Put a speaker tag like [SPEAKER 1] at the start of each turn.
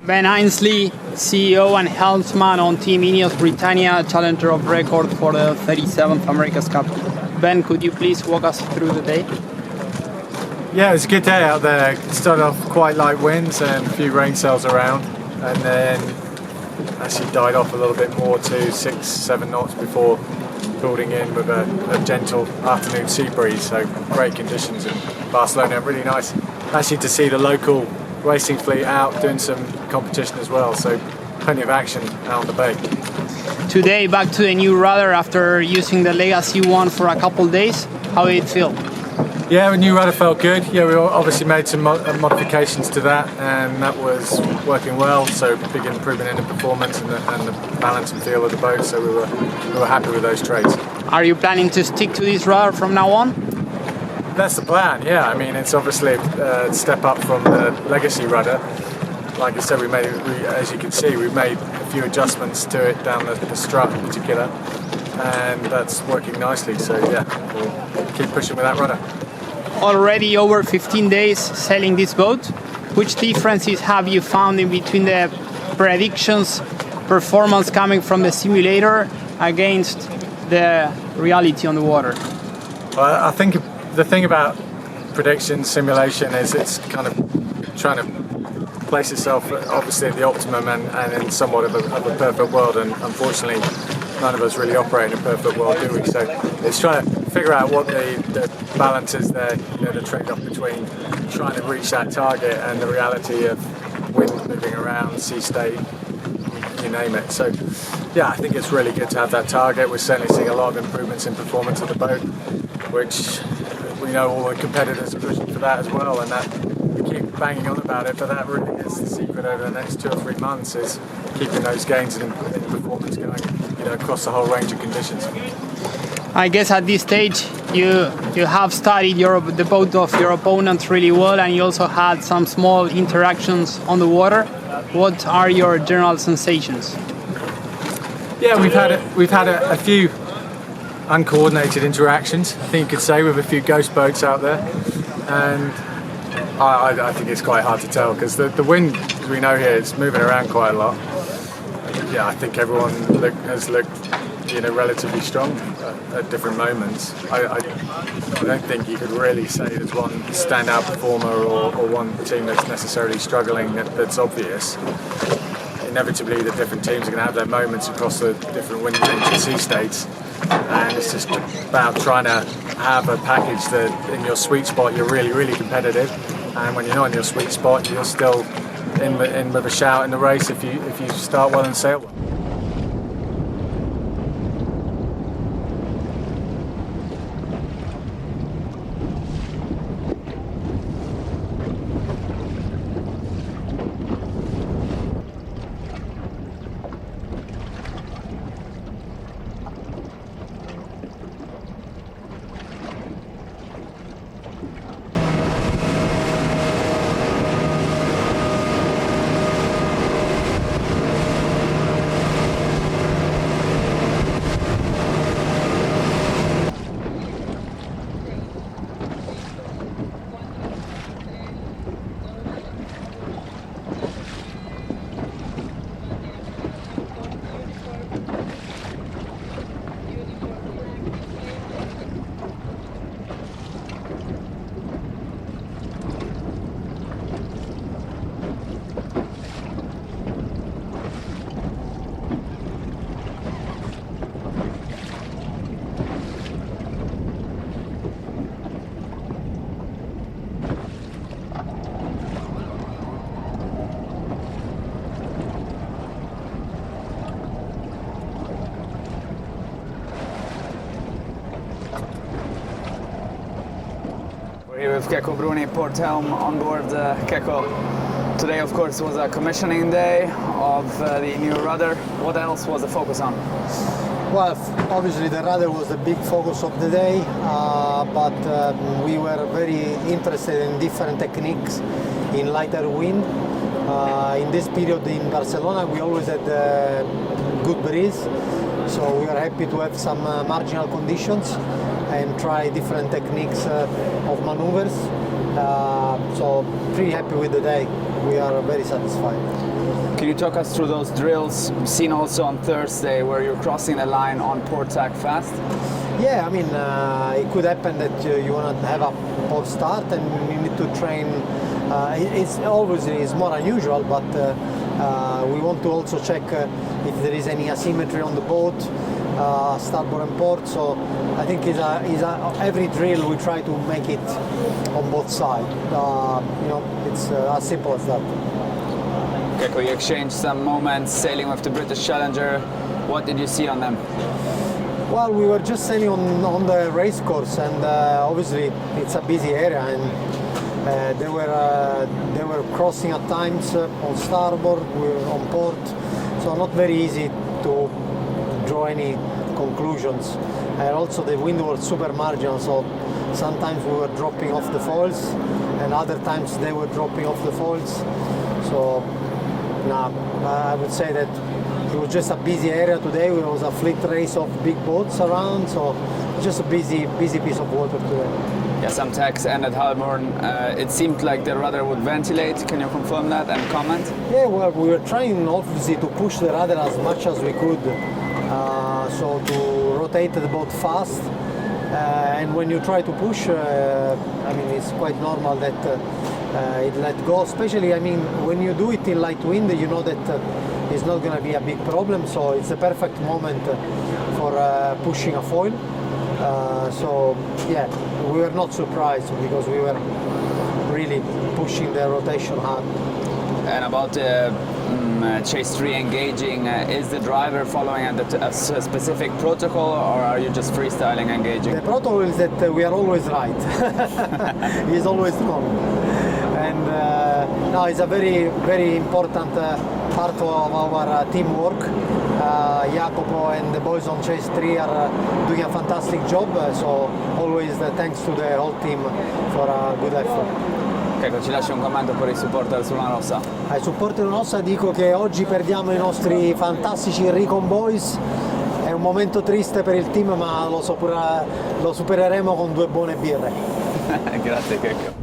[SPEAKER 1] Ben Ainsley, CEO and helmsman on Team INEOS Britannia, challenger of record for the 37th America's Cup. Ben, could you please walk us through the day?
[SPEAKER 2] Yeah, it was a good day out there. It started off quite light winds and a few rain cells around, and then actually died off a little bit more to 6-7 knots before building in with a gentle afternoon sea breeze. So great conditions in Barcelona. Really nice actually to see the local racing fleet out doing some competition as well, so plenty of action out on the bay.
[SPEAKER 1] Today back to the new rudder after using the legacy one for a couple of days. How did it feel?
[SPEAKER 2] Yeah, the new rudder felt good. Yeah, we obviously made some modifications to that, and that was working well, so big improvement in the performance and the balance and feel of the boat, so we were happy with those trades.
[SPEAKER 1] Are you planning to stick to this rudder from now on?
[SPEAKER 2] That's the plan, yeah. I mean, it's obviously a step up from the legacy rudder. Like I said, as you can see, we've made a few adjustments to it down the strut in particular, and that's working nicely. So yeah, we'll keep pushing with that rudder.
[SPEAKER 1] Already over 15 days sailing this boat. Which differences have you found in between the predictions, performance coming from the simulator against the reality on the water?
[SPEAKER 2] Well, I think the thing about prediction simulation is it's kind of trying to place itself obviously at the optimum and in somewhat of a perfect world, and unfortunately none of us really operate in a perfect world, do we? So it's trying to figure out what the balance is there, the trade-off between trying to reach that target and the reality of wind moving around, sea state, you name it. So yeah, I think it's really good to have that target. We're certainly seeing a lot of improvements in performance of the boat, which we know all the competitors are pushing for that as well, and that we keep banging on about it, but that really is the secret over the next 2 or 3 months, is keeping those gains in performance going across the whole range of conditions.
[SPEAKER 1] I guess at this stage you have studied the boat of your opponents really well, and you also had some small interactions on the water. What are your general sensations?
[SPEAKER 2] Yeah, we've had a few uncoordinated interactions, I think you could say, with a few ghost boats out there, and I think it's quite hard to tell because the wind, as we know here, is moving around quite a lot. Yeah, I think everyone has looked relatively strong at different moments. I don't think you could really say there's one standout performer or one team that's necessarily struggling that's obvious. Inevitably the different teams are going to have their moments across the different wind range and sea states, and it's just about trying to have a package that in your sweet spot you're really, really competitive, and when you're not in your sweet spot you're still in with a shout in the race if you start well and sail well.
[SPEAKER 3] Here with Keko Bruni, port helm on board Keko. Today, of course, was a commissioning day of the new rudder. What else was the focus on?
[SPEAKER 4] Well, obviously the rudder was the big focus of the day, but we were very interested in different techniques in lighter wind. In this period in Barcelona, we always had good breeze, so we are happy to have some marginal conditions and try different techniques of maneuvers. So pretty happy with the day. We are very satisfied.
[SPEAKER 3] Can you talk us through those drills seen also on Thursday where you're crossing the line on port tack fast?
[SPEAKER 4] Yeah, I mean, it could happen that you want to have a port start and you need to train. It's more unusual, but we want to also check if there is any asymmetry on the boat, starboard and port. So I think every drill we try to make it on both sides. It's as simple as that.
[SPEAKER 3] Keko, you exchanged some moments sailing with the British Challenger. What did you see on them?
[SPEAKER 4] Well, we were just sailing on the race course, and obviously it's a busy area, and they were crossing at times on starboard, we were on port, so not very easy to draw any conclusions. And also the wind was super marginal, so sometimes we were dropping off the foils, and other times they were dropping off the foils. So I would say that it was just a busy area today. There was a fleet race of big boats around, so just a busy piece of water today.
[SPEAKER 3] Yeah, some tacks ended Halborn. It seemed like the rudder would ventilate. Can you confirm that and comment?
[SPEAKER 4] Yeah, well, we were trying obviously to push the rudder as much as we could, so to rotate the boat fast. And when you try to push, I mean, it's quite normal that it let go. Especially, I mean, when you do it in light wind, you know that it's not going to be a big problem. So it's the perfect moment for pushing a foil. So yeah, we were not surprised because we were really pushing the rotation hard.
[SPEAKER 3] And about chase 3 engaging, is the driver following a specific protocol, or are you just freestyling engaging?
[SPEAKER 4] The protocol is that we are always right. He's always wrong. And no, it's a very, very important part of our teamwork. Jacopo and the boys on Chase 3 are doing a fantastic job, so always thanks to the whole team for a good effort.
[SPEAKER 3] Ecco, ci lasci un commento per i supporter sulla Rossa.
[SPEAKER 4] Ai supporter Rossa dico che oggi perdiamo i nostri fantastici Recon Boys, è un momento triste per il team, ma lo supereremo con 2 buone birre.
[SPEAKER 3] Grazie Keko.